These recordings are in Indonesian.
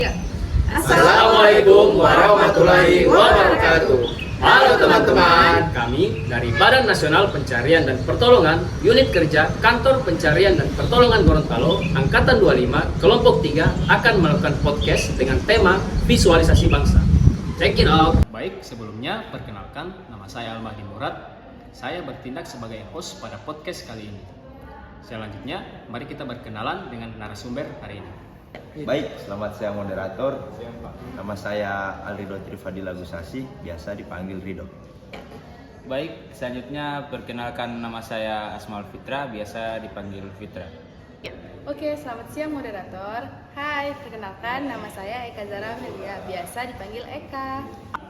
Ya. Assalamualaikum warahmatullahi wabarakatuh. Halo teman-teman, kami dari Badan Nasional Pencarian dan Pertolongan Unit Kerja Kantor Pencarian dan Pertolongan Gorontalo Angkatan 25 Kelompok 3 akan melakukan podcast dengan tema visualisasi bangsa. Check it out. Baik, sebelumnya perkenalkan, nama saya Al-Mahdi Murad. Saya bertindak sebagai host pada podcast kali ini. Selanjutnya, mari kita berkenalan dengan narasumber hari ini. Baik, selamat siang moderator. Nama saya Alrido Trifadila Gusasi, biasa dipanggil Rido. Baik, selanjutnya perkenalkan, nama saya Asmaul Fitra, biasa dipanggil Fitra. Oke, selamat siang moderator. Hai, perkenalkan nama saya Eka Zara Melia, biasa dipanggil Eka.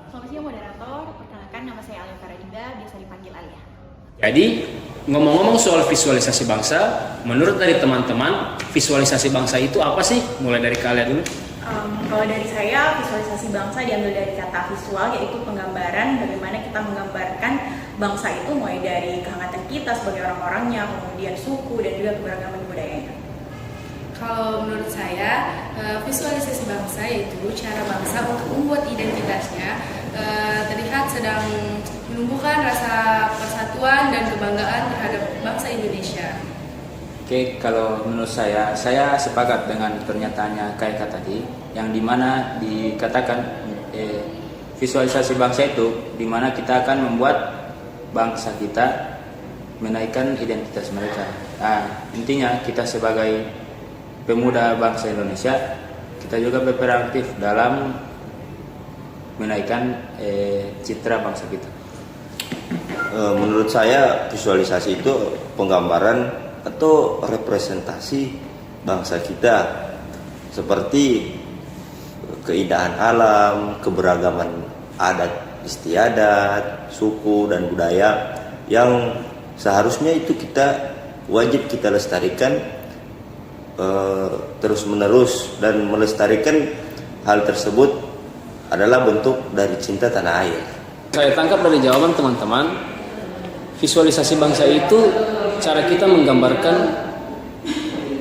Selamat siang moderator, perkenalkan nama saya Alia Faradinda, biasa dipanggil Alia. Jadi, ngomong-ngomong soal visualisasi bangsa, menurut dari teman-teman, visualisasi bangsa itu apa sih? Mulai dari kalian dulu. Kalau dari saya, visualisasi bangsa diambil dari kata visual, yaitu penggambaran bagaimana kita menggambarkan bangsa itu mulai dari kehangatan kita sebagai orang-orangnya, kemudian suku dan juga keberagaman budayanya. Kalau menurut saya, visualisasi bangsa yaitu cara bangsa untuk membuat identitasnya terlihat sedang menumbuhkan rasa persatuan dan kebanggaan terhadap bangsa Indonesia. Oke, kalau menurut saya sepakat dengan pernyataannya Kak Eka tadi, yang dimana dikatakan visualisasi bangsa itu dimana kita akan membuat bangsa kita menaikkan identitas mereka. Nah, intinya kita sebagai pemuda bangsa Indonesia, kita juga berperan aktif dalam menaikkan citra bangsa kita. Menurut saya visualisasi itu penggambaran atau representasi bangsa kita, seperti keindahan alam, keberagaman adat istiadat, suku dan budaya yang seharusnya itu wajib kita lestarikan terus menerus, dan melestarikan hal tersebut adalah bentuk dari cinta tanah air. Saya tangkap dari jawaban teman-teman, visualisasi bangsa itu cara kita menggambarkan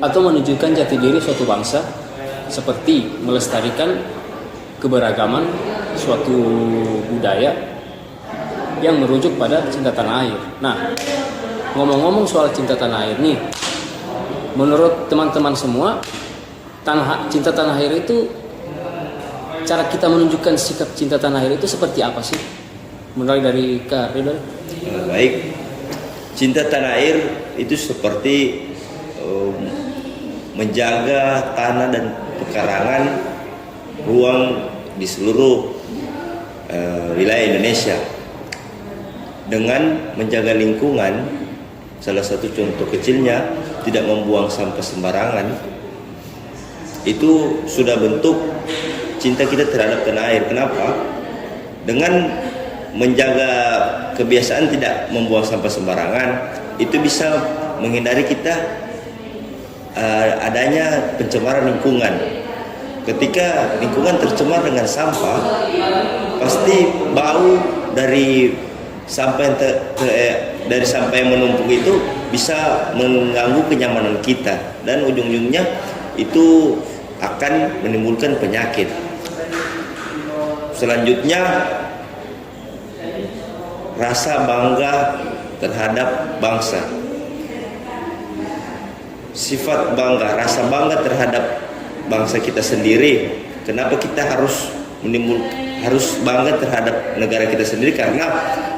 atau menunjukkan jati diri suatu bangsa, seperti melestarikan keberagaman suatu budaya yang merujuk pada cinta tanah air. Nah, ngomong-ngomong soal cinta tanah air nih, menurut teman-teman semua, cinta tanah air itu, cara kita menunjukkan sikap cinta tanah air itu seperti apa sih? Mulai dari Kak Ridho. Baik, cinta tanah air itu seperti menjaga tanah dan pekarangan ruang di seluruh wilayah Indonesia dengan menjaga lingkungan. Salah satu contoh kecilnya, tidak membuang sampah sembarangan. Itu sudah bentuk cinta kita terhadap tanah air. Kenapa? Dengan menjaga kebiasaan tidak membuang sampah sembarangan, itu bisa menghindari kita adanya pencemaran lingkungan. Ketika lingkungan tercemar dengan sampah, pasti bau dari sampah yang menumpuk itu bisa mengganggu kenyamanan kita, dan ujung-ujungnya itu akan menimbulkan penyakit. Selanjutnya, rasa bangga terhadap bangsa. Sifat bangga, rasa bangga terhadap bangsa kita sendiri. Kenapa kita harus bangga terhadap negara kita sendiri? Karena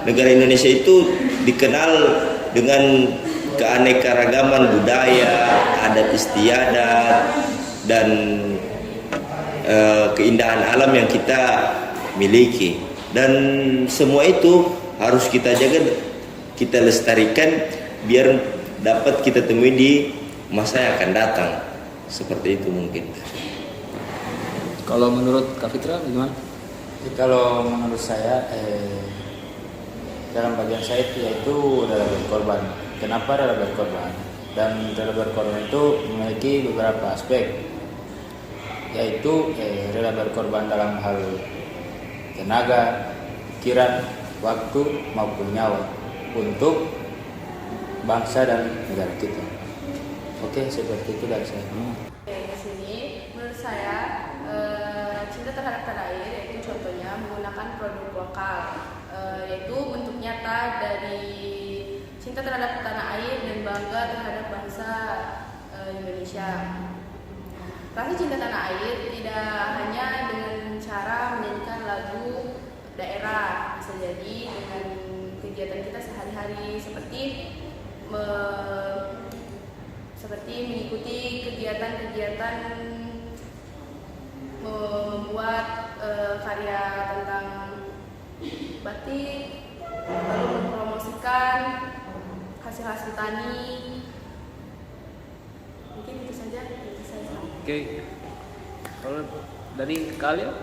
negara Indonesia itu dikenal dengan keanekaragaman budaya, adat istiadat, dan keindahan alam yang kita miliki. Dan semua itu harus kita jaga, kita lestarikan biar dapat kita temui di masa yang akan datang. Seperti itu mungkin. Kalau menurut Kak Fitra gimana? Kalau menurut saya, dalam bagian saya itu yaitu rela berkorban. Kenapa rela berkorban? Dan rela berkorban itu memiliki beberapa aspek, yaitu rela berkorban dalam hal tenaga, pikiran, waktu maupun nyawa untuk bangsa dan negara kita. Oke, seperti itu dari saya. Di sini menurut saya cinta terhadap tanah air yaitu contohnya menggunakan produk lokal, yaitu bentuk nyata dari cinta terhadap tanah air dan bangga terhadap bangsa Indonesia. Rasa cinta tanah air tidak hanya dengan cara menyanyikan lagu daerah, bisa jadi dengan kegiatan kita sehari-hari seperti mengikuti kegiatan-kegiatan membuat karya tentang batik, lalu mempromosikan hasil-hasil tani. Mungkin itu saja. Oke. Kalau dari kalian?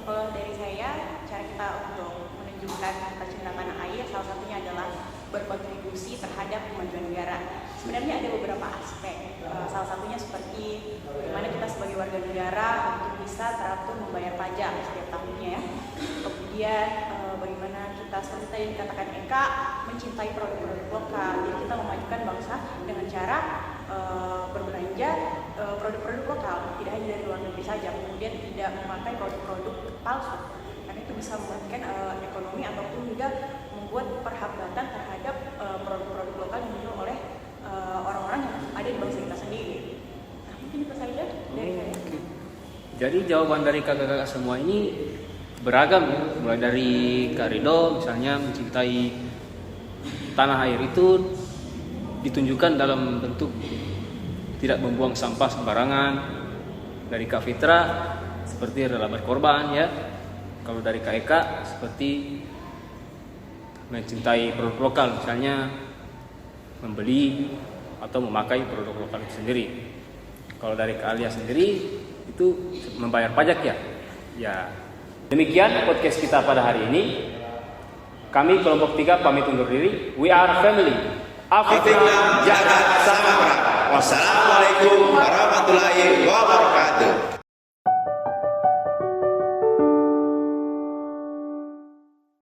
Kalau dari saya, cara kita untuk menunjukkan cinta tanah air salah satunya adalah berkontribusi terhadap kemajuan negara. Sebenarnya ada beberapa aspek, salah satunya seperti bagaimana kita sebagai warga negara untuk bisa teratur membayar pajak setiap tahunnya ya. Kemudian bagaimana kita seperti tadi dikatakan Eka mencintai produk-produk lokal. Jadi kita memajukan bangsa dengan cara berbelanja produk-produk lokal, tidak hanya dari luar negeri saja, kemudian tidak memakai produk-produk palsu, karena itu bisa mematikan ekonomi ataupun juga membuat perhambatan terhadap produk-produk lokal yang dimiliki oleh orang-orang yang ada di bangsa kita sendiri. Nah, mungkin itu saja dari saya. Jadi jawaban dari kakak-kakak semua ini beragam ya, mulai dari Kak Rido misalnya mencintai tanah air itu ditunjukkan dalam bentuk tidak membuang sampah sembarangan. Dari Kak Fitra seperti rela berkorban ya. Kalau dari Kak Eka seperti mencintai produk lokal, misalnya membeli atau memakai produk lokal itu sendiri. Kalau dari Kak Alia sendiri itu membayar pajak ya. Ya. Demikian podcast kita pada hari ini. Kami kelompok 3 pamit undur diri. We are family. Afikna Jagat Samara. Wassalamualaikum warahmatullahi wabarakatuh.